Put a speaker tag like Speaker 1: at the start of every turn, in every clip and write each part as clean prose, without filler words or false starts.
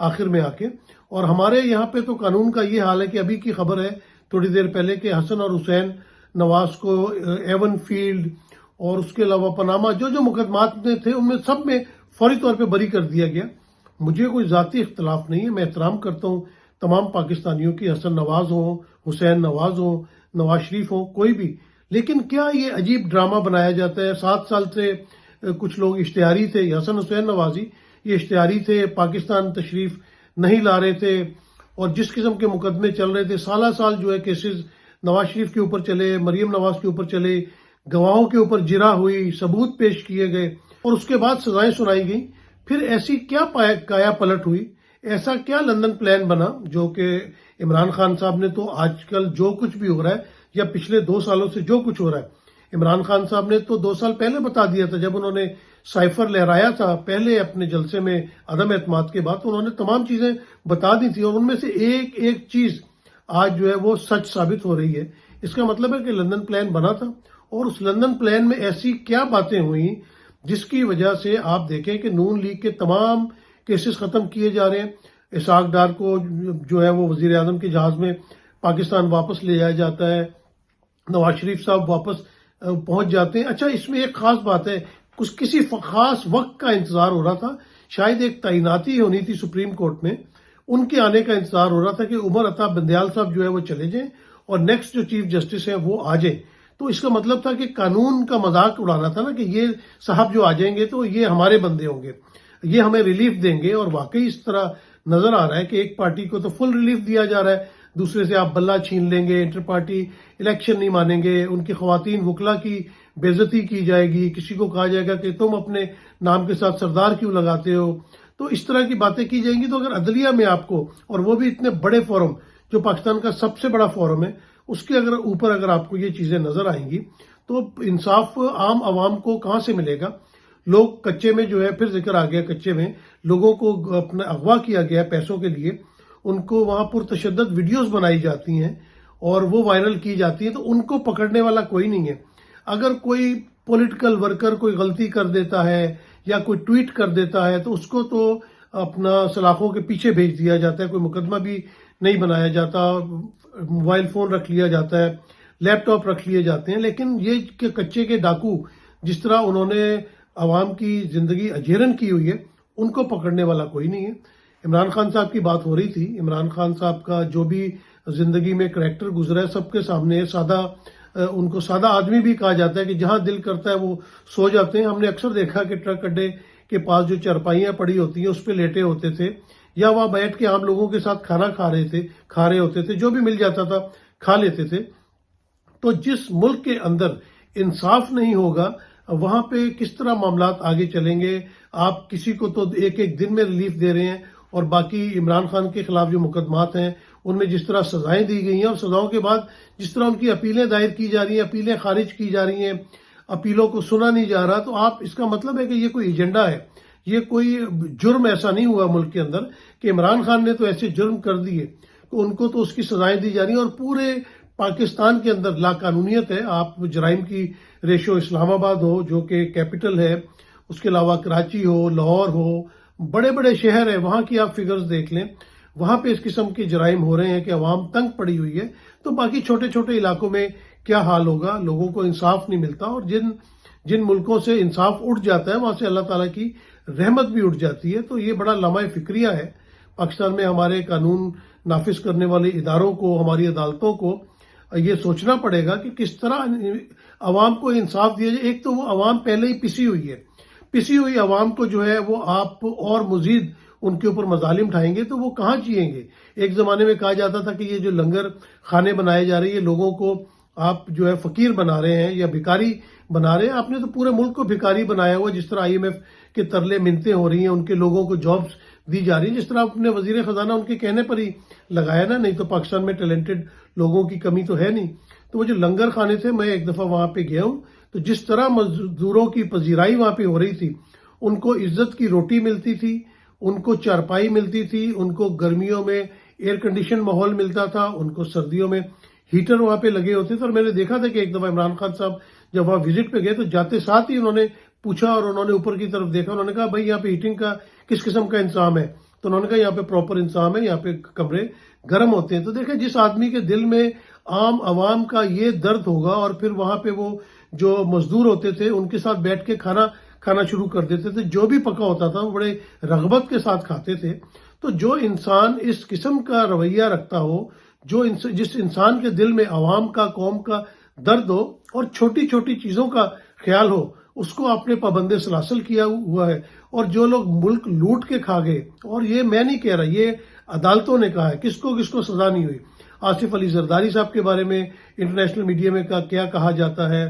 Speaker 1: آخر میں آ کے. اور ہمارے یہاں پہ تو قانون کا یہ حال ہے کہ ابھی کی خبر ہے تھوڑی دیر پہلے کہ حسن اور حسین نواز کو ایون فیلڈ اور اس کے علاوہ پاناما جو مقدمات میں تھے ان میں سب میں فوری طور پہ بری کر دیا گیا. مجھے کوئی ذاتی اختلاف نہیں ہے، میں احترام کرتا ہوں تمام پاکستانیوں کی، حسن نواز ہوں، حسین نواز ہوں، نواز شریف ہوں، کوئی بھی. لیکن کیا یہ عجیب ڈرامہ بنایا جاتا ہے؟ 7 سال سے کچھ لوگ اشتہاری تھے، حسن حسین نوازی یہ اشتہاری تھے، پاکستان تشریف نہیں لا رہے تھے، اور جس قسم کے مقدمے چل رہے تھے سالہ سال جو ہے کیسز نواز شریف کے اوپر چلے، مریم نواز کے اوپر چلے، گواہوں کے اوپر جرح ہوئی، ثبوت پیش کیے گئے اور اس کے بعد سزائیں سنائی گئیں. پھر ایسی کیا کایا پلٹ ہوئی، ایسا کیا لندن پلان بنا جو کہ عمران خان صاحب نے تو آج کل جو کچھ بھی ہو رہا ہے یا پچھلے 2 سالوں سے جو کچھ ہو رہا ہے، عمران خان صاحب نے تو 2 سال پہلے بتا دیا تھا جب انہوں نے سائفر لہرایا تھا پہلے اپنے جلسے میں عدم اعتماد کے بعد، انہوں نے تمام چیزیں بتا دی تھی اور ان میں سے ایک ایک چیز آج جو ہے وہ سچ ثابت ہو رہی ہے. اس کا مطلب ہے کہ لندن پلان بنا تھا اور اس لندن پلان میں ایسی کیا باتیں ہوئیں جس کی وجہ سے آپ دیکھیں کہ نون لیگ کے تمام کیسز ختم کیے جا رہے ہیں. اسحاق ڈار کو جو ہے وہ وزیر اعظم کے جہاز میں پاکستان واپس لے جایا جاتا ہے، نواز شریف صاحب واپس پہنچ جاتے ہیں. اچھا، اس میں ایک خاص بات ہے، کسی خاص وقت کا انتظار ہو رہا تھا، شاید ایک تعیناتی ہونی تھی سپریم کورٹ میں، ان کے آنے کا انتظار ہو رہا تھا کہ عمر عطا بندیال صاحب جو ہے وہ چلے جائیں اور نیکسٹ جو چیف جسٹس ہیں وہ آ جائیں. تو اس کا مطلب تھا کہ قانون کا مذاق اڑانا تھا نا کہ یہ صاحب جو آ جائیں گے تو یہ ہمارے بندے ہوں گے، یہ ہمیں ریلیف دیں گے. اور واقعی اس طرح نظر آ رہا ہے کہ ایک پارٹی کو تو فل ریلیف دیا جا رہا ہے، دوسرے سے آپ بلہ چھین لیں گے، انٹر پارٹی الیکشن نہیں مانیں گے، ان کی خواتین وکلا کی بے عزتی کی جائے گی، کسی کو کہا جائے گا کہ تم اپنے نام کے ساتھ سردار کیوں لگاتے ہو. تو اس طرح کی باتیں کی جائیں گی. تو اگر عدلیہ میں آپ کو، اور وہ بھی اتنے بڑے فورم جو پاکستان کا سب سے بڑا فورم ہے، اس کے اگر آپ کو یہ چیزیں نظر آئیں گی تو انصاف عام عوام کو کہاں سے ملے گا؟ لوگ کچے میں جو ہے، پھر ذکر آ گیا کچے میں، لوگوں کو اپنا اغوا کیا گیا پیسوں کے لیے، ان کو وہاں پرتشدد ویڈیوز بنائی جاتی ہیں اور وہ وائرل کی جاتی ہیں، تو ان کو پکڑنے والا کوئی نہیں ہے. اگر کوئی پولیٹیکل ورکر کوئی غلطی کر دیتا ہے یا کوئی ٹویٹ کر دیتا ہے تو اس کو تو اپنا سلاخوں کے پیچھے بھیج دیا جاتا ہے، کوئی مقدمہ بھی نہیں بنایا جاتا، موبائل فون رکھ لیا جاتا ہے، لیپ ٹاپ رکھ لیے جاتے ہیں. لیکن یہ کہ کچے کے ڈاکو جس طرح انہوں نے عوام کی زندگی اجیرن کی ہوئی ہے، ان کو پکڑنے والا کوئی نہیں ہے. عمران خان صاحب کی بات ہو رہی تھی، عمران خان صاحب کا جو بھی زندگی میں کریکٹر گزرا ہے سب کے سامنے سادہ، ان کو سادہ آدمی بھی کہا جاتا ہے کہ جہاں دل کرتا ہے وہ سو جاتے ہیں. ہم نے اکثر دیکھا کہ ٹرک اڈے کے پاس جو چرپائیاں پڑی ہوتی ہیں اس پہ لیٹے ہوتے تھے، یا وہاں بیٹھ کے عام لوگوں کے ساتھ کھانا کھا رہے ہوتے تھے، جو بھی مل جاتا تھا کھا لیتے تھے. تو جس ملک کے اندر انصاف نہیں ہوگا وہاں پہ کس طرح معاملات آگے چلیں گے؟ آپ کسی کو تو ایک ایک دن میں ریلیف دے رہے ہیں اور باقی عمران خان کے خلاف جو مقدمات ہیں ان میں جس طرح سزائیں دی گئی ہیں اور سزاؤں کے بعد جس طرح ان کی اپیلیں دائر کی جا رہی ہیں، اپیلیں خارج کی جا رہی ہیں، اپیلوں کو سنا نہیں جا رہا، تو آپ اس کا مطلب ہے کہ یہ کوئی ایجنڈا ہے، یہ کوئی جرم ایسا نہیں ہوا ملک کے اندر کہ عمران خان نے تو ایسے جرم کر دیے تو ان کو تو اس کی سزائیں دی جا رہی ہیں. اور پورے پاکستان کے اندر لا قانونیت ہے. آپ جرائم کی ریشو اسلام آباد ہو جو کہ کیپٹل ہے، اس کے علاوہ کراچی ہو، لاہور ہو، بڑے بڑے شہر ہیں، وہاں کی آپ فگرز دیکھ لیں، وہاں پہ اس قسم کے جرائم ہو رہے ہیں کہ عوام تنگ پڑی ہوئی ہے. تو باقی چھوٹے چھوٹے علاقوں میں کیا حال ہوگا؟ لوگوں کو انصاف نہیں ملتا، اور جن ملکوں سے انصاف اٹھ جاتا ہے وہاں سے اللہ تعالیٰ کی رحمت بھی اٹھ جاتی ہے. تو یہ بڑا لمحہ فکریہ ہے پاکستان میں. ہمارے قانون نافذ کرنے والے اداروں کو، ہماری عدالتوں کو یہ سوچنا پڑے گا کہ کس طرح عوام کو انصاف دیا جائے. ایک تو وہ عوام پہلے ہی پسی ہوئی ہے، پسی ہوئی عوام کو جو ہے وہ آپ اور مزید ان کے اوپر مظالم اٹھائیں گے تو وہ کہاں جیئیں گے؟ ایک زمانے میں کہا جاتا تھا کہ یہ جو لنگر خانے بنائے جا رہے ہیں لوگوں کو آپ جو ہے فقیر بنا رہے ہیں یا بھکاری بنا رہے ہیں. آپ نے تو پورے ملک کو بھکاری بنایا ہوا. جس طرح IMF کے ترلے منتیں ہو رہی ہیں، ان کے لوگوں کو جابز دی جا رہی ہیں، جس طرح اپنے وزیر خزانہ ان کے کہنے پر ہی لگایا نا. نہیں تو پاکستان میں ٹیلنٹڈ لوگوں کی کمی تو ہے نہیں. تو وہ جو لنگر خانے تھے، میں ایک دفعہ وہاں پہ گیا ہوں، تو جس طرح مزدوروں کی پذیرائی وہاں پہ ہو رہی تھی، ان کو عزت کی روٹی ملتی تھی، ان کو چارپائی ملتی تھی، ان کو گرمیوں میں ایئر کنڈیشن ماحول ملتا تھا، ان کو سردیوں میں ہیٹر وہاں پہ لگے ہوتے تھے. اور میں نے دیکھا تھا کہ ایک دفعہ عمران خان صاحب جب وہاں وزٹ پہ گئے تو جاتے ساتھ ہی انہوں نے پوچھا اور انہوں نے اوپر کی طرف دیکھا، انہوں نے کہا بھائی یہاں پہ ہیٹنگ کا کس قسم کا انتظام ہے؟ تو انہوں نے کہا یہاں پہ پراپر انتظام ہے, یہاں پہ کمرے گرم ہوتے ہیں. تو دیکھیں جس آدمی کے دل میں عام عوام کا یہ درد ہوگا, اور پھر وہاں پہ وہ جو مزدور ہوتے تھے ان کے ساتھ بیٹھ کے کھانا شروع کر دیتے تھے, جو بھی پکا ہوتا تھا وہ بڑے رغبت کے ساتھ کھاتے تھے. تو جو انسان اس قسم کا رویہ رکھتا ہو, جس انسان کے دل میں عوام کا, قوم کا درد ہو اور چھوٹی چھوٹی چیزوں کا خیال ہو, اس کو آپ نے پابند سلاسل کیا ہوا ہے. اور جو لوگ ملک لوٹ کے کھا گئے, اور یہ میں نہیں کہہ رہا, یہ عدالتوں نے کہا ہے, کس کو سزا نہیں ہوئی. آصف علی زرداری صاحب کے بارے میں انٹرنیشنل میڈیا میں کیا کہا جاتا ہے.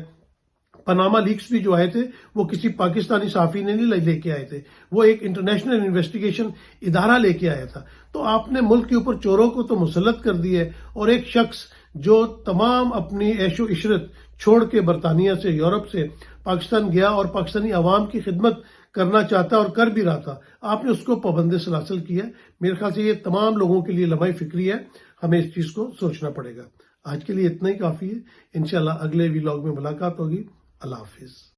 Speaker 1: پاناما لیکس بھی جو آئے تھے وہ کسی پاکستانی صحافی نے نہیں لے کے آئے تھے, وہ ایک انٹرنیشنل انویسٹیگیشن ادارہ لے کے آیا تھا. تو آپ نے ملک کے اوپر چوروں کو تو مسلط کر دی ہے, اور ایک شخص جو تمام اپنی عیش و عشرت چھوڑ کے برطانیہ سے, یورپ سے پاکستان گیا اور پاکستانی عوام کی خدمت کرنا چاہتا اور کر بھی رہا تھا, آپ نے اس کو پابند سلاسل کیا. میرے خیال سے یہ تمام لوگوں کے لیے لمحہ فکری ہے, ہمیں اس چیز کو سوچنا پڑے گا. آج کے لیے اتنا ہی کافی ہے. انشاءاللہ اگلے ویلاگ میں ملاقات ہوگی. اللہ حافظ.